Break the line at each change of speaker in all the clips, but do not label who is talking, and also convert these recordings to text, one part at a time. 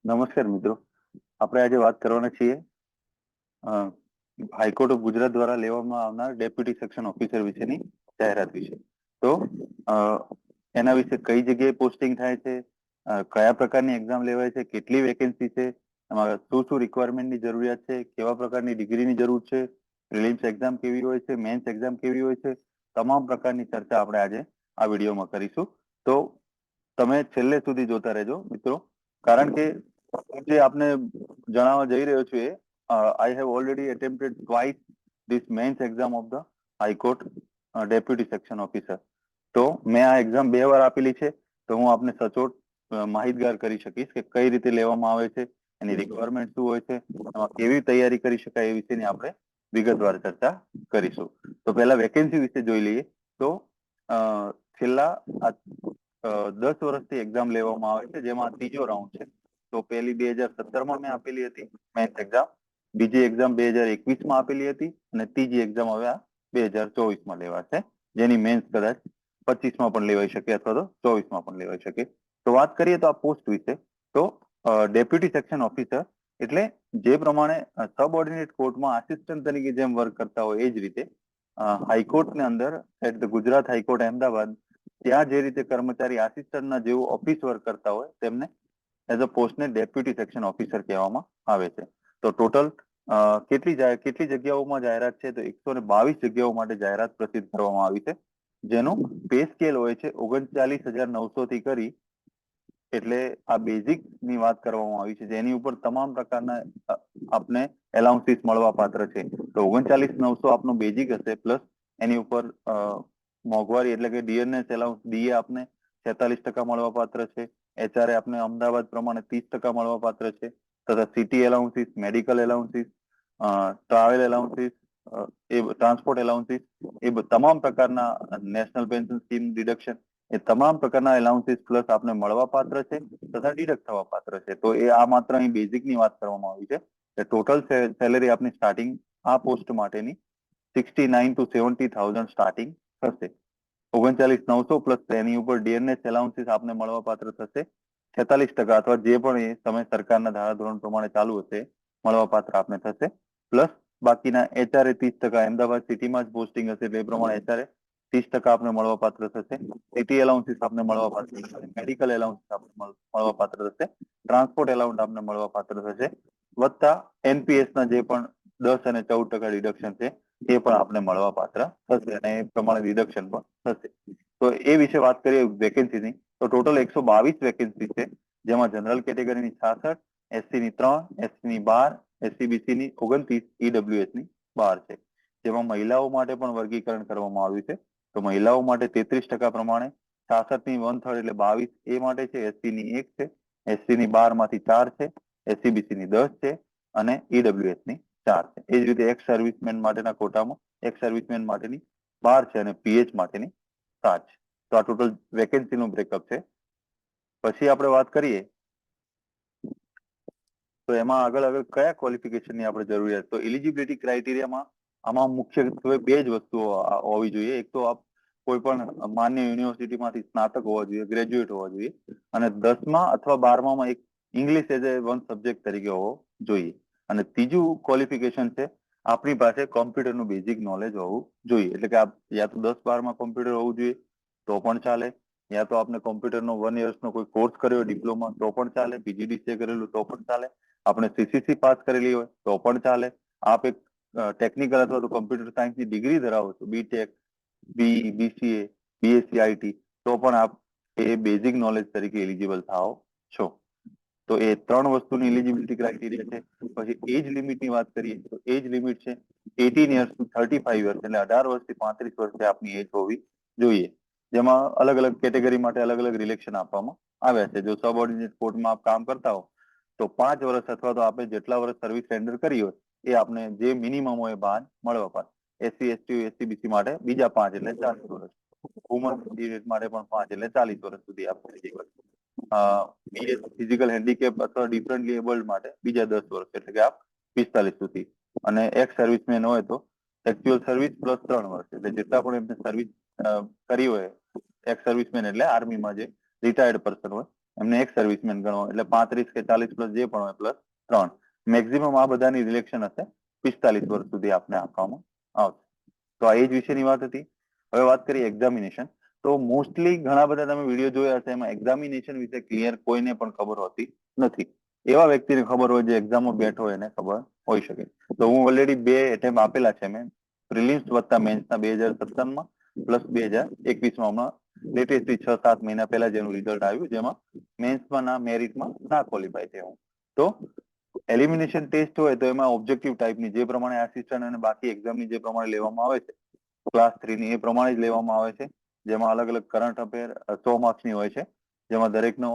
નમસ્કાર મિત્રો, આપણે આજે વાત કરવાના છીએ હાઈકોર્ટ ઓફ ગુજરાત દ્વારા લેવામાં આવનાર ડેપ્યુટી સેક્શન ઓફિસર વિશેની જાહેરાત વિશે. તો એના વિશે કઈ જગ્યાએ પોસ્ટિંગ થાય છે, કયા પ્રકારની એક્ઝામ લેવાય છે, કેટલી વેકેન્સી છે, એમાં શું શું રિક્વાયરમેન્ટની જરૂરિયાત છે, કેવા પ્રકારની ડિગ્રીની જરૂર છે, પ્રિલિમ્સ એક્ઝામ કેવી હોય છે, મેન્સ એક્ઝામ કેવી હોય છે, તમામ પ્રકારની ચર્ચા આપણે આજે આ વિડીયોમાં કરીશું. તો તમે છેલ્લે સુધી જોતા રહેજો મિત્રો, કારણ કે જે આપને જણાવવા જઈ રહ્યો છું એ I have already attempted twice this mains exam of the high court deputy section officer. તો મેં આ એક્ઝામ 2 વાર આપેલી છે, તો હું આપને સચોટ માહિતગાર કરી શકીશ કે કઈ રીતે લેવામાં આવે છે, એની રિક્વાયરમેન્ટ શું હોય છે, એમાં કેવી તૈયારી કરી શકાય એ વિશેની આપણે વિગતવાર ચર્ચા કરીશું. તો પહેલા વેકેન્સી વિશે જોઈ લઈએ. તો છેલ્લા 10 વર્ષથી એક્ઝામ લેવામાં આવે છે, જેમાં ત્રીજો રાઉન્ડ છે. તો પહેલી 2017માં મેં આપેલી હતી મેન્સ એક્ઝામ, બીજી એક્ઝામ 2021માં આપેલી હતી અને ત્રીજી એક્ઝામ હવે આ 2024માં લેવાશે, જેની મેન્સ કદાચ 25માં પણ લેવાઈ શકે અથવા તો 24માં પણ લેવાઈ શકે. તો વાત કરીએ તો આ પોસ્ટ વિશે, તો ડેપ્યુટી સેક્શન ઓફિસર એટલે જે પ્રમાણે સબઓર્ડિનેટ કોર્ટમાં આસિસ્ટન્ટ તરીકે જેમ વર્ક કરતા હોય એ જ રીતે હાઈકોર્ટની અંદર at the Gujarat high court Ahmedabad ત્યાં જે રીતે કર્મચારી આસિસ્ટન્ટના જેવું ઓફિસ વર્ક કરતા હોય તેમને એઝ અ પોસ્ટને ડેપ્યુટી સેક્શન ઓફિસર કહેવામાં આવે છે. તો ટોટલ કેટલી જગ્યાઓમાં જાહેરાત છે, તો 122 જગ્યાઓ માટે જાહેરાત પ્રસિદ્ધ કરવામાં આવી છે, જેનું પે સ્કેલ હોય છે 39,900 થી કરી, એટલે આ બેઝિક ની વાત કરવામાં આવી છે, જેની ઉપર તમામ પ્રકારના આપને એલાઉન્સીસ મળવા પાત્ર છે. તો 39,900 આપનો બેઝિક હશે, પ્લસ એની ઉપર મોંઘવારી એટલે કે ડીએનએસ એલાઉન્સ ડીએ આપને 46% મળવા પાત્ર છે. એચઆરએ આપને અમદાવાદ પ્રમાણે 30% મળવા પાત્ર છે, તથા city allowances, medical allowances, travel allowances, transport allowances, એ તમામ પ્રકારના નેશનલ પેન્શન સ્કીમ ડિડક્શન, એ તમામ પ્રકારના એલાઉન્સીસ પ્લસ આપને મળવા પાત્ર છે તથા ડિડક્ટ થવા પાત્ર છે. તો એ આ માત્ર અહીં બેઝિક ની વાત કરવામાં આવી છે. ટોટલ સેલેરી આપની સ્ટાર્ટિંગ આ પોસ્ટ માટેની 69 to 70,000 સ્ટાર્ટિંગ થશે. 39,900 પ્લસ એની ઉપર ડીએનએસ એલાઉન્સીસ આપને મળવા પાત્ર થશે 46% અથવા જે પણ એ સમય સરકારના ધારાધોરણ પ્રમાણે ચાલુ હશે મળવા પાત્ર આપને થશે. પ્લસ બાકીના એચઆરએ 30%, અમદાવાદ સિટીમાં જ પોસ્ટિંગ હશે એટલે એ પ્રમાણે એચઆરએ 30% આપને મળવા પાત્ર થશે. સિટી એલાઉન્સીસ આપને મળવા પાત્ર થશે, મેડિકલ એલાઉન્સીસ આપને મળવા પાત્ર થશે, ટ્રાન્સપોર્ટ એલાઉન્સ આપને મળવા પાત્ર થશે, વત્તા એનપીએસ ના જે પણ 10 અને 14% ડિડક્શન છે એ પણ આપને મળવા પાત્ર થશે અને એ પ્રમાણે ડિડક્શન પણ થશે. તો એ વિશે વાત કરીએ વેકેન્સીની, તો ટોટલ 122 વેકેન્સી છે, જેમાં જનરલ કેટેગરીની 66, એસસી ની 3, એસસી ની 12, એસસીબીસી ની 29, ઈડબ્લ્યુએસ ની 12 છે. જેમાં મહિલાઓ માટે પણ વર્ગીકરણ કરવામાં આવ્યું છે. તો મહિલાઓ માટે 33% પ્રમાણે 66 ની 1/3 એટલે 22 એ માટે છે, એસસી ની 1 છે, એસસી ની 12 માંથી 4 છે, એસસીબીસી ની 10 છે અને ઈડબ્લ્યુએસ ની 4 છે. એ જ રીતે એક્સ સર્વિસમેન માટેના કોટામાં એક્સ સર્વિસમેન માટેની 12 છે અને પીએચ માટેની 7 છે. તો આ ટોટલ વેકેન્સી નું બ્રેકઅપ છે. પછી આપણે વાત કરીએ તો એમાં આગળ કયા ક્વોલિફિકેશનની આપણે જરૂરિયાત, તો એલિજિબિલિટી ક્રાઇટેરિયામાં આમાં મુખ્યત્વે 2 જ વસ્તુઓ હોવી જોઈએ. એક તો કોઈ પણ માન્ય યુનિવર્સિટીમાંથી સ્નાતક હોવા જોઈએ, ગ્રેજ્યુએટ હોવા જોઈએ, અને 10મા અથવા 12માં એક English as a one subject તરીકે હોવો જોઈએ. અને ત્રીજું ક્વોલિફિકેશન છે આપણી પાસે કોમ્પ્યુટરનું બેઝિક નોલેજ હોવું જોઈએ. એટલે કે યા તો 10-12માં કોમ્પ્યુટર હોવું જોઈએ તો પણ ચાલે, યા તો આપણે કોમ્પ્યુટરનો 1 યર્સનો કોઈ કોર્સ કર્યો ડિપ્લોમા તો પણ ચાલે, પીજીડીસીએ કરેલું તો પણ ચાલે, આપણે સીસીસી પાસ કરેલી હોય તો પણ ચાલે, આપ એક ટેકનિકલ અથવા તો કોમ્પ્યુટર સાયન્સની ડિગ્રી ધરાવો છો, BTech, BE, BCA, BSc IT, તો પણ આપ એ બેઝિક નોલેજ તરીકે એલિજિબલ થાઓ છો. તો એ 3 વસ્તુની એલિજિબિલિટી ક્રાઇટેરિયા છે. પછી એજ લિમિટની વાત કરીએ તો એજ લિમિટ છે 18 યર્સ ટુ 35 યર્સ, એટલે 18 વર્ષથી 35 વર્ષે આપની એજ હોવી જોઈએ. જેમાં અલગ અલગ કેટેગરી માટે અલગ અલગ રિલેક્શન આપવામાં આવ્યા છે. જો સબઓર્ડિનેટ કોર્ટમાં આપ કામ કરતા હો તો 5 વર્ષ અથવા તો આપણે જેટલા વર્ષ સર્વિસ રેન્ડર કરી હોય એ આપણે જે મિનિમમ હોય બાદ મળવા પાત્ર. એસસી એસટી એસસીબીસી માટે બીજા 5 એટલે 40 વર્ષ, વુમન કેન્ડિડેટ માટે પણ 5 એટલે 40 વર્ષ સુધી આપણે ફિઝિકલ હેન્ડીકેપ અથવા ડિફરન્ટલી એબલ્ડ માટે બીજા 10 વર્ષ એટલે કે આપ 45 સુધી, અને એક્સ સર્વિસમેન હોય તો એક્ચ્યુઅલ સર્વિસ પ્લસ 3 વર્ષ, એટલે જેટલા પણ એમને સર્વિસ કરી હોય એક્સ સર્વિસમેન એટલે આર્મીમાં જે રિટાયર્ડ પર્સન હોય એમને એક સર્વિસમેન ગણવા, એટલે 35 કે 40 પ્લસ જે પણ હોય પ્લસ 3. મેક્સિમમ આ બધાની રિલેક્શન હશે 45 વર્ષ સુધી આપને આપવામાં આવશે. તો આ એ જ વિશેની વાત હતી. હવે વાત કરીએ એક્ઝામિનેશન. તો મોસ્ટલી ઘણા બધા તમે વિડીયો જોયા હશે, એમાં એક્ઝામિનેશન વિશે ક્લિયર કોઈને પણ ખબર હોતી નથી. એવા વ્યક્તિને ખબર હોય જે એક્ઝામમાં બેઠો હોય એને ખબર હોઈ શકે. તો હું ઓલરેડી 2 એટેમ્પ આપેલા છે મેં, પ્રિલિમ્સ વત્તા મેન્સના 2017માં પ્લસ 2021માં. હમણાં લેટેસ્ટલી 6-7 મહિના પહેલા જેનું રિઝલ્ટ આવ્યું, જેમાં મેન્સમાં ના મેરિટમાં ના ક્વોલિફાય થયા હું. તો એલિમિનેશન ટેસ્ટ હોય તો એમાં ઓબ્જેક્ટિવ ટાઈપની, જે પ્રમાણે આસિસ્ટન્ટ અને બાકી એક્ઝામની જે પ્રમાણે લેવામાં આવે છે ક્લાસ 3 ની, એ પ્રમાણે જ લેવામાં આવે છે. જેમાં અલગ અલગ કરંટ અફેર 100 માર્ક્સની હોય છે, જેમાં દરેકનો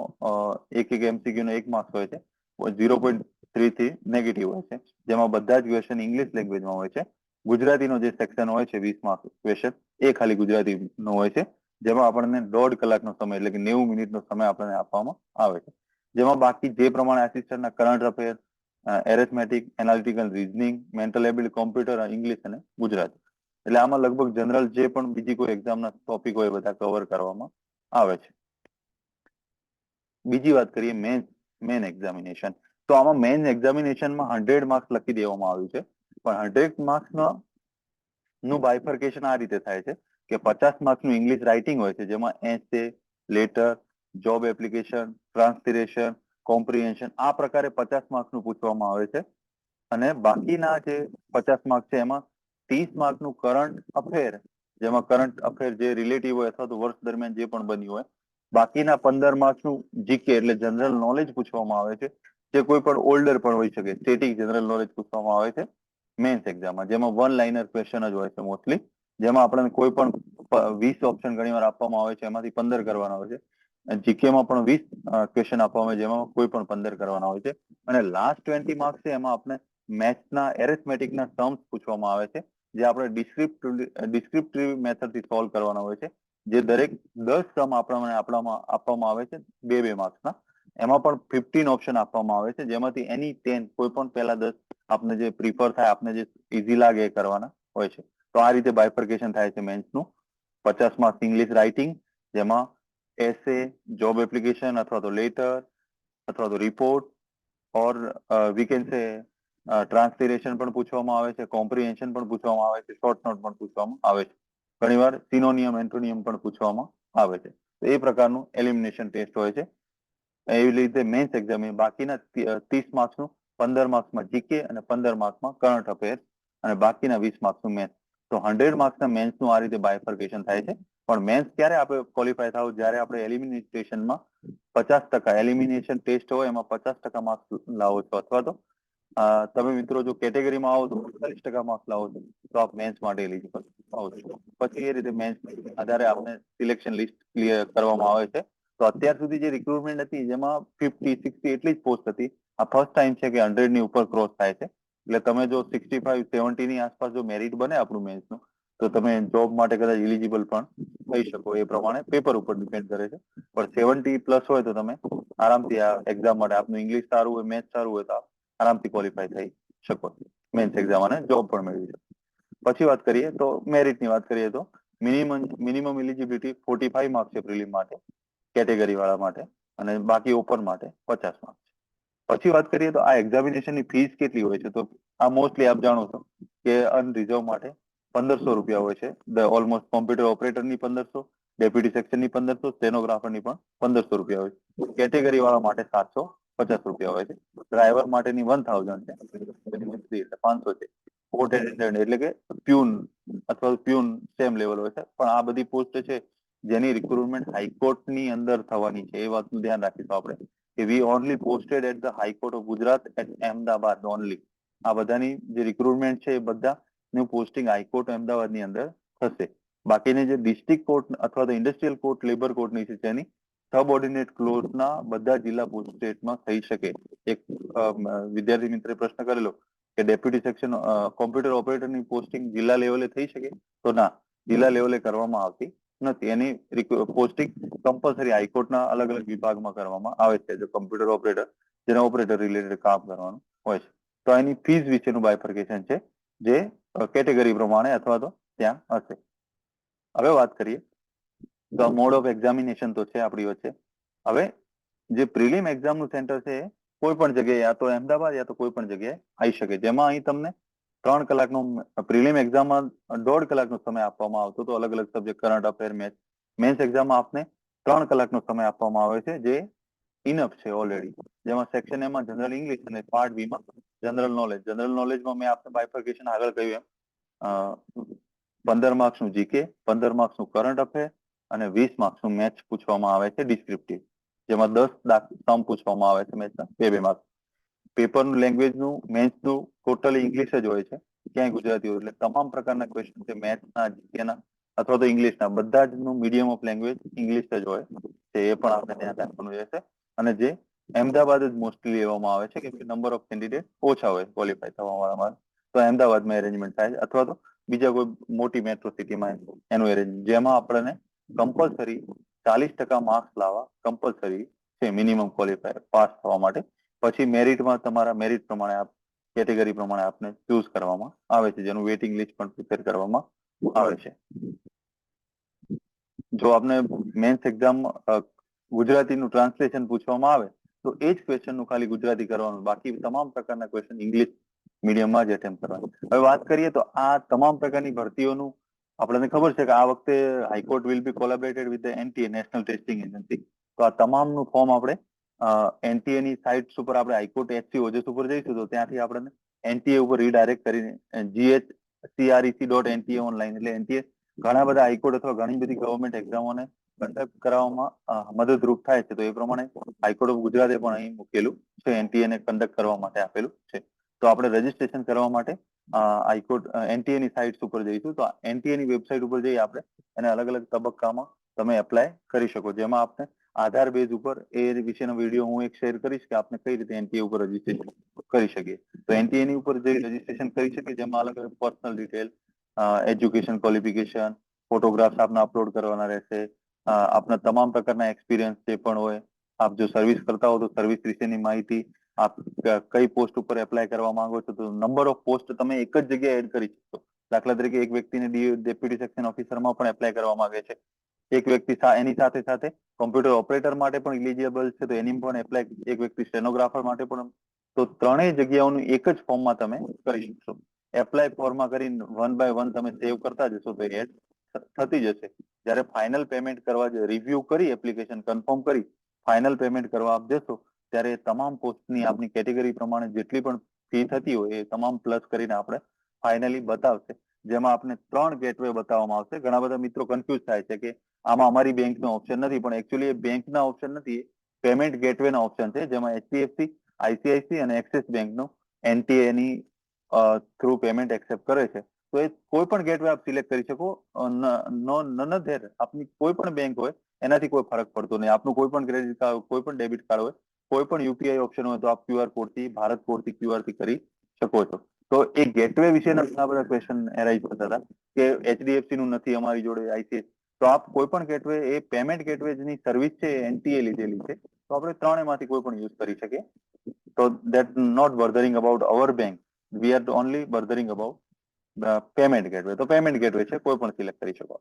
એક MCQ નો 1 માર્ક્સ હોય છે. 0.3 થી નેગેટિવ હોય છે, જેમાં બધા જ ક્વેશ્ચન ઇંગ્લિશ લેંગ્વેજમાં હોય છે. ગુજરાતીનો જે સેક્શન હોય છે 20 માર્ક્સ ક્વેશ્ચન, એ ખાલી ગુજરાતીનો હોય છે, જેમાં આપણને 1.5 કલાકનો સમય એટલે કે 90 મિનિટનો સમય આપણને આપવામાં આવે છે. જેમાં બાકી જે પ્રમાણે આસિસ્ટન્ટના current affair, arithmetic, analytical, reasoning, mental ability, computer, English અને ગુજરાતી, એટલે આમાં લગભગ જનરલ જે પણ બીજી કોઈ એક્ઝામના ટોપિક હોય બધા કવર કરવામાં આવે છે. બીજી વાત કરીએ મેન એક્ઝામિનેશન. તો આમાં મેન એક્ઝામિનેશનમાં 100 માર્ક્સ લખી દેવામાં આવ્યું છે, પણ 100 માર્ક્સમાં નું બાયફર્કેશન આ રીતે થાય છે કે 50 માર્ક્સનું ઇંગ્લિશ રાઇટિંગ હોય છે, જેમાં essay, letter, job application, translation, comprehension, આ પ્રકારે 50 માર્ક્સનું પૂછવામાં આવે છે. અને બાકીના જે 50 માર્ક્સ છે એમાં 30 માર્ક્સનું કરંટ અફેર, જેમાં કરંટ અફેર જે રિલેટિવ હોય અથવા તો વર્ષ દરમિયાન જે પણ બન્યું હોય. બાકીના 15 માર્ક્સનું જીકે એટલે જનરલ નોલેજ પૂછવામાં આવે છે, જે કોઈ પણ ઓલ્ડર પણ હોઈ શકે. સ્ટેટિક જનરલ નોલેજ પૂછવામાં આવે છે મેન્સ એક્ઝામમાં, જેમાં 1 લાઇનર ક્વેશ્ચન જ હોય છે મોસ્ટલી, જેમાં આપણને કોઈ પણ 20 ઓપ્શન ઘણીવાર આપવામાં આવે છે, એમાંથી 15 કરવાના હોય છે. જીકેમાં પણ 20 ક્વેશ્ચન આપવામાં આવે, જેમાં કોઈ પણ 15 કરવાના હોય છે. અને લાસ્ટ 20 માર્ક્સ છે એમાં આપણે મેથ્સના એરેથમેટિકના ટર્મ્સ પૂછવામાં આવે છે, જે આપણે ડિસ્ક્રિપ્ટિવ મેથડથી સોલ્વ કરવાના હોય છે, જે દરેક 10 ટર્મ આપવામાં આવે છે 2-2 માર્ક્સના. એમાં પણ 15 ઓપ્શન આપવામાં આવે છે, જેમાંથી એની 10 કોઈ પણ પહેલા 10 આપને જે પ્રિફર થાય, આપને જે ઈઝી લાગે એ કરવાના હોય છે. તો આ રીતે બાયફર્કેશન થાય છે મેન્સનું. 50 માર્ક્સ ઇંગ્લિશ રાઇટિંગ, જેમાં એસે, જોબ એપ્લિકેશન અથવા તો લેટર અથવા તો report, or we can say translation પણ પૂછવામાં આવે છે, કોમ્પ્રિહેન્શન પણ પૂછવામાં આવે છે, શોર્ટ નોટ પણ પૂછવામાં આવે છે. ઘણીવાર સિનોનિયમ, એન્ટોનિયમ પણ પૂછવામાં આવે છે. તો એ પ્રકારનું એલિમિનેશન ટેસ્ટ હોય છે. એવી રીતે મેન્સ એક્ઝામ બાકીના 30 માર્ક્સનું 15 માર્ક્સમાં જીકે અને 15 માર્ક્સમાં કરંટ અફેર અને બાકીના 20 માર્ક્સનું મેન્સ. તો 100 માર્ક્સના મેન્સનું આ રીતે બાયફર્કેશન થાય છે. પણ મેન્સ ક્યારે આપણે ક્વોલિફાય થાવ? જ્યારે આપણે એલિમિનેશનમાં 50% એલિમિનેશન ટેસ્ટ હોય એમાં 50% માર્ક્સ લાવો છો, અથવા તો તમે મિત્રો જો કેટેગરીમાં આવો તો 45% માર્ક્સ લાવો છો, તો આપ મેન્સ માટે એલિજિબલ આવો છો. પછી એ રીતે મેન્સ આધારે આપણે સિલેક્શન લિસ્ટ ક્લિયર કરવામાં આવે છે. તો અત્યાર સુધી જે રિક્રુટમેન્ટ હતી જેમાં 50-60 એટલી જ પોસ્ટ હતી. આ ફર્સ્ટ ટાઈમ છે કે 100 ની ઉપર ક્રોસ થાય છે. એટલે તમે જો 65-70 ની આસપાસ જો મેરિટ બને આપણું મેન્સનું, તો તમે જોબ માટે કદાચ એલિજિબલ પણ થઈ શકો. એ પ્રમાણે પેપર ઉપર ડિપેન્ડ કરે છે. પણ 70 પ્લસ હોય તો તમે આરામથી આ એક્ઝામ માટે, આપનું ઇંગ્લિશ સારું હોય, મેથ્સ સારું હોય, તો આરામથી ક્વોલિફાય થઈ શકો મેન્સ એક્ઝામ અને જોબ પણ મેળવી શકો. પછી વાત કરીએ તો મેરિટની વાત કરીએ તો મિનિમમ એલિજિબિલિટી 45 માર્ક્સ છે પ્રિલિમ માટે, કેટેગરી વાળા માટે, અને બાકી ઓપન માટે 50 માર્ક્સ. પછી વાત કરીએ તો આ એક્ઝામિનેશનની ફીસ કેટલી હોય છે? તો આ મોસ્ટલી આપ જાણો છો કે અનરિઝર્વ માટે 1500 રૂપિયા હોય છે. ઓલમોસ્ટ કોમ્પ્યુટર ઓપરેટરની 1500, ડેપ્યુટી સેક્શનની 1500, સ્ટેનોગ્રાફરની પણ 1500 રૂપિયા હોય છે. કેટેગરી વાળા માટે 750 રૂપિયા હોય છે. ડ્રાઈવર માટેની 1000 છે, એટલે 500 છે. પોર્ટ એટેન્ડન્ટ એટલે કે પ્યુન અથવા પ્યુન સેમ લેવલ હોય છે. પણ આ બધી પોસ્ટ છે જેની રિક્રુટમેન્ટ હાઈકોર્ટની અંદર થવાની છે. એ વાતનું ધ્યાન રાખીશું આપણે કે we only posted at the high court of Gujarat at Ahmedabad only. આ બધાની જે રિક્રુટમેન્ટ છે એ બધાનું પોસ્ટિંગ હાઈકોર્ટ અમદાવાદની અંદર થશે. બાકીની જે ડિસ્ટ્રિક્ટ કોર્ટ અથવા તો ઇન્ડસ્ટ્રીયલ કોર્ટ, લેબર કોર્ટની છે, તેની સબઓર્ડિનેટ ક્લોઝના બધા જિલ્લા પોસ્ટેટમાં થઈ શકે. એક વિદ્યાર્થી મિત્રે પ્રશ્ન કરેલો કે ડેપ્યુટી સેક્શન કોમ્પ્યુટર ઓપરેટરની પોસ્ટિંગ જિલ્લા લેવલે થઈ શકે? તો ના, જિલ્લા લેવલે કરવામાં આવતી નથી. એની પોસ્ટિંગ કમ્પલસરી હાઈકોર્ટના અલગ અલગ વિભાગમાં કરવામાં આવે છે. જો કોમ્પ્યુટર ઓપરેટર, જેના ઓપરેટર રિલેટેડ કામ કરવાનું હોય છે. તો એની ફીસ વિશેનું બાયફર્કેશન છે, જે કેટેગરી પ્રમાણે અથવા તો ત્યાં હશે. હવે વાત કરીએ તો મોડ ઓફ એક્ઝામિનેશન તો છે આપણી વચ્ચે. હવે જે પ્રિલિમ એક્ઝામ નું સેન્ટર છે કોઈ પણ જગ્યાએ યા તો અમદાવાદ યા તો કોઈ પણ જગ્યાએ આવી શકે, જેમાં અહીં તમને 3 કલાકનો પ્રિલિમ એક્ઝામમાં 1.5 કલાકનો સમય આપવામાં આવતો હતો, અલગ અલગ subject current affair maths. Mains એક્ઝામમાં આપને 3 કલાકનો સમય આપવામાં આવે છે, જે ઇનફ છે ઓલરેડી. જેમાં સેક્શન એમાં જનરલ ઇંગ્લિશ અને પાર્ટ બી માં જનરલ નોલેજ. જનરલ નોલેજમાં મેં આપને બાયફર્કેશન આગળ કહ્યું એમ 15 માર્ક્સનું જીકે, 15 માર્ક્સનું કરંટ અફેર અને 20 માર્ક્સનું મેથ્સ પૂછવામાં આવે છે ડિસ્ક્રિપ્ટિવ, જેમાં 10 સમ પૂછવામાં આવે છે મેથ્સના 2-2 માર્ક્સ. પેપરનું લેંગ્વેજનું મેથ્સનું ટોટલી ઇંગ્લિશ જ હોય છે, ક્યાંય ગુજરાતી હોય. એટલે તમામ પ્રકારના ક્વેશ્ચન છે મેથ્સના, જીકેના અથવા તો ઇંગ્લિશના, બધા જ નું મીડિયમ ઓફ લેંગ્વેજ ઇંગ્લિશ જ હોય છે. એ પણ આપણે ધ્યાન રાખવાનું રહેશે. અને જે અમદાવાદ જ મોસ્ટલી લેવામાં આવે છે, કેમ કે નંબર ઓફ કેન્ડિડેટ ઓછા હોય ક્વોલિફાય થવા વાળામાં, તો અમદાવાદમાં એરેન્જમેન્ટ થાય છે, અથવા તો બીજા કોઈ મોટી મેટ્રો સિટીમાં એનું એરેન્જ, જેમાં આપણને કમ્પલસરી 40% માર્ક્સ લાવવા કમ્પલસરી છે મિનિમમ ક્વોલિફાય પાસ થવા માટે. પછી મેરિટમાં તમારા મેરિટ પ્રમાણે કેટેગરી પ્રમાણે આપને ચૂઝ કરવામાં આવે છે, જેનું વેઇટિંગ લિસ્ટ પણ પ્રિપેર કરવામાં આવે છે. જો આપને મેન્સ એક્ઝામ ગુજરાતીનું ટ્રાન્સલેશન પૂછવામાં આવે તો એ જ ક્વેશ્ચનનું ખાલી ગુજરાતી કરવાનું, બાકી તમામ પ્રકારના ક્વેશ્ચન ઇંગ્લિશ મીડિયમમાં જ એટેમ્પ કરવાનું. હવે વાત કરીએ તો આ તમામ પ્રકારની ભરતીઓનું આપણને ખબર છે કે આ વખતે high court will be collaborated with NTA, national testing agency. તો આ તમામનું ફોર્મ આપણે એનટીએ ની સાઇટ્સ ઉપર આપણે હાઈકોર્ટ એચસી ઓજસ ઉપર જઈશું તો ત્યાંથી આપણને એનટીએ ઉપર રીડાયરેક્ટ કરીને GHCREC.NTA ઓનલાઈન, એટલે એનટીએ ઘણા બધા હાઈકોર્ટ અથવા ઘણી બધી ગવર્મેન્ટ એક્ઝામોને કન્ડક્ટ કરાવવામાં મદદરૂપ થાય છે. તો એ પ્રમાણે હાઈકોર્ટ ઓફ ગુજરાતે પણ અહીં મૂકેલું છે, એનટીએ ને કન્ડક્ટ કરવા માટે આપેલું છે. તો આપણે રજીસ્ટ્રેશન કરવા માટે હાઈકોર્ટ એનટીએ ની સાઇટ્સ ઉપર જઈશું. તો એનટીએ ની વેબસાઇટ ઉપર જઈ આપણે એને અલગ અલગ તબક્કામાં તમે એપ્લાય કરી શકો, જેમાં આપણે આધાર બેઝ ઉપર એ વિશેનો વિડીયો હું એક શેર કરીશ કે આપણે કઈ રીતે એનટીએ ઉપર રજીસ્ટ્રેશન કરી શકીએ. તો એનટીએ ની ઉપર જઈ રજીસ્ટ્રેશન કરી શકીએ, જેમાં અલગ અલગ personal detail, education qualification, photographs આપને અપલોડ કરવાના રહેશે, આપના તમામ પ્રકારના એક્સપિરિયન્સ જે પણ હોય, આપ જો સર્વિસ કરતા હો તો સર્વિસ વિશેની માહિતી, આપ કઈ પોસ્ટ ઉપર એપ્લાય કરવા માંગો છો, તો નંબર ઓફ પોસ્ટ તમે એક જ જગ્યાએ એડ કરી શકશો. દાખલા તરીકે એક વ્યક્તિને ડેપ્યુટી સેક્શન ઓફિસરમાં પણ એપ્લાય કરવા માંગે છે, એક વ્યક્તિ એની સાથે સાથે કોમ્પ્યુટર ઓપરેટર માટે પણ ઇલિજિબલ છે તો એની પણ એપ્લાય, એક વ્યક્તિ સ્ટેનોગ્રાફર માટે પણ, તો ત્રણેય જગ્યાઓનું એક જ ફોર્મમાં તમે કરી શકશો. એપ્લાય ફોર્મમાં કરીને 1 બાય 1 તમે સેવ કરતા જશો તો એડ થતી જશે. જ્યારે ફાઇનલ પેમેન્ટ કરવા, રિવ્યુ કરી એપ્લિકેશન કન્ફર્મ કરી ફાઇનલ પેમેન્ટ કરવા આપ જશો, ત્યારે તમામ પોસ્ટની આપની કેટેગરી પ્રમાણે જેટલી પણ ફી થતી હોય એ તમામ પ્લસ કરીને આપણે ફાઇનલી બતાવશે, જેમાં આપણે 3 ગેટવે બતાવવામાં આવશે. ઘણા બધા મિત્રો કન્ફ્યુઝ થાય છે કે આમાં અમારી બેંકનો ઓપ્શન નથી, પણ એકચ્યુઅલી એ બેંકના ઓપ્શન નથી, પેમેન્ટ ગેટવે ના ઓપ્શન છે, જેમાં HDFC, ICICI અને એક્સિસ બેંકનું એનટીએ ની થ્રુ પેમેન્ટ એક્સેપ્ટ કરે છે. તો એ કોઈ પણ ગેટવે આપ સિલેક્ટ કરી શકો, નન ધેર આપની કોઈ પણ બેંક હોય એનાથી કોઈ ફરક પડતો નહીં. આપનું કોઈ પણ ક્રેડિટ કાર્ડ, કોઈ પણ ડેબિટ કાર્ડ હોય, કોઈ પણ યુપીઆઈ ઓપ્શન હોય તો આપ QR કોડથી, ભારત કોડથી, QR થી કરી શકો છો. તો એ ગેટવે વિશેના ઘણા બધા ક્વેશ્ચન એરાઇઝ થતા હતા કે HDFC નું નથી અમારી જોડે, ICICI. તો આપ કોઈ પણ ગેટવે, એ પેમેન્ટ ગેટવે ની સર્વિસ છે એનટીએ લીધેલી છે, તો આપણે ત્રણેયમાંથી કોઈ પણ યુઝ કરી શકીએ. તો that not bothering about our bank, we are only bothering about payment gateway. તો પેમેન્ટ ગેટવે છે, કોઈ પણ સિલેક્ટ કરી શકો.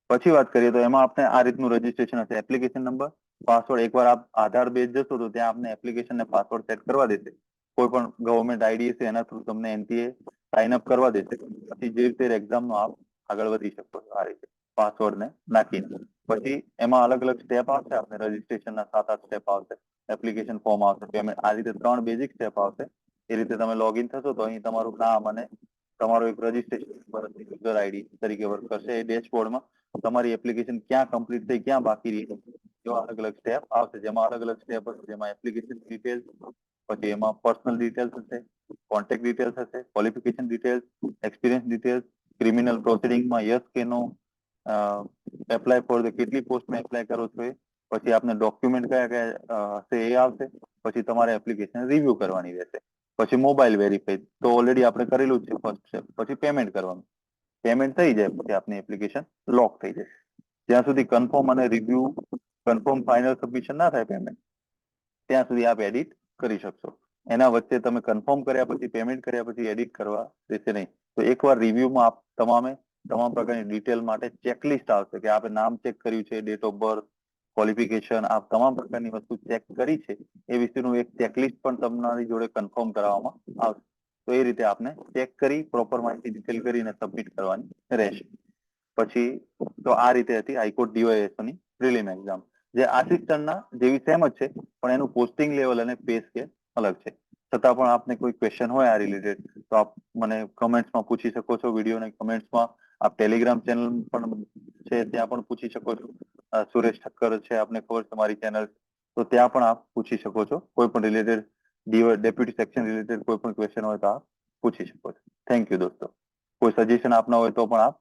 પછી વાત કરીએ તો એમાં આપણે આ રીતનું રજીસ્ટ્રેશન હશે. એપ્લિકેશન નંબર, પાસવર્ડ, એકવાર આપ આધાર બેઝ જશો તો ત્યાં આપને એપ્લિકેશન ને પાસવર્ડ સેટ કરવા દેશે. કોઈ પણ ગવર્મેન્ટ આઈડી હશે એના થ્રુ તમને એનટીએ સાઇન અપ કરવા દેશે. પછી જે રીતે એક્ઝામ નો આપ આગળ વધી શકો છો આ રીતે પાસવર્ડ ને નાખીને. પછી એમાં અલગ અલગ સ્ટેપ આવશે, આપણે રજીસ્ટ્રેશન ના 7-8 સ્ટેપ આવશે, એપ્લિકેશન ફોર્મ આવશે, પેમેન્ટ, આ રીતે 3 બેઝિક સ્ટેપ આવશે. એ રીતે તમે લોગિન થશો તો અહીં તમારું નામ અને તમારું એક રજીસ્ટ્રેશન યુઝર આઈડી તરીકે વર્ક કરશે. એ ડેશબોર્ડમાં તમારી એપ્લિકેશન ક્યાં કમ્પ્લીટ થઈ, ક્યાં બાકી રહી, એવા અલગ અલગ સ્ટેપ આવશે, જેમાં અલગ અલગ સ્ટેપ હશે, જેમાં એપ્લિકેશન ડિટેલ્સ, પછી એમાં પર્સનલ ડિટેલ્સ હશે, કોન્ટેક્ટ ડિટેલ્સ હશે, qualification details, experience details, criminal પ્રોસિડિંગમાં યસ કે નો, એપ્લાય ફોર ધ કેટલી પોસ્ટમાં એપ્લાય કરો છો એ, પછી આપને ડોક્યુમેન્ટ કયા કયા હશે એ આવશે. પછી તમારે એપ્લિકેશન રિવ્યુ કરવાની રહેશે. પછી મોબાઈલ વેરીફાઈ તો ઓલરેડી આપણે કરેલું જ છે ફર્સ્ટ સ્ટેપ. પછી પેમેન્ટ કરવાનું, પેમેન્ટ થઈ જાય પછી આપની એપ્લિકેશન લોક થઈ જશે. જ્યાં સુધી કન્ફર્મ અને રિવ્યુ, કન્ફર્મ ફાઇનલ સબમિશન ના થાય પેમેન્ટ, ત્યાં સુધી આપ એડિટ કરી શકશો. એના વચ્ચે તમે કન્ફર્મ કર્યા પછી, પેમેન્ટ કર્યા પછી એડિટ કરવા રહેશે નહીં. તો એકવાર રિવ્યુમાં આપ તમામ પ્રકારની ડિટેલ માટે ચેકલિસ્ટ આવશે કે આપણે નામ ચેક કર્યું છે, ડેટ ઓફ બર્થ, ક્વોલિફિકેશન આ તમામ પ્રકારની વસ્તુ ચેક કરી છે એ વિશેનું એક ચેકલિસ્ટ પણ તમારી જોડે કન્ફર્મ કરાવવામાં આવશે. તો એ રીતે આપને ચેક કરી પ્રોપર માહિતી ડિટેલ કરીને સબમિટ કરવાની રહેશે. પછી તો આ રીતે હતી હાઈકોર્ટ DOASO ની પ્રિલિમ એક્ઝામ, જે આસિસ્ટન્ટના જેવી સેમ જ છે પણ એનું પોસ્ટિંગ લેવલ અને પે સ્કેલ અલગ છે. છતાં પણ આપને કોઈ ક્વેશ્ચન હોય આ રિલેટેડ તો આપ મને કમેન્ટ્સમાં પૂછી શકો છો. વિડીયોના કમેન્ટ્સમાં આપ ટેલિગ્રામ ચેનલ પણ છે ત્યાં પણ પૂછી શકો છો. સુરેશ ઠક્કર છે, આપને ખબર છે મારી ચેનલ, તો ત્યાં પણ આપ પૂછી શકો છો. કોઈ પણ રિલેટેડ ડેપ્યુટી સેક્શન રિલેટેડ કોઈ પણ ક્વેશ્ચન હોય તો આપ પૂછી શકો છો. થેન્ક યુ દોસ્તો. કોઈ સજેશન આપના હોય તો પણ આપ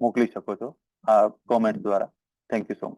મોકલી શકો છો આ કોમેન્ટ દ્વારા. Thank you so much.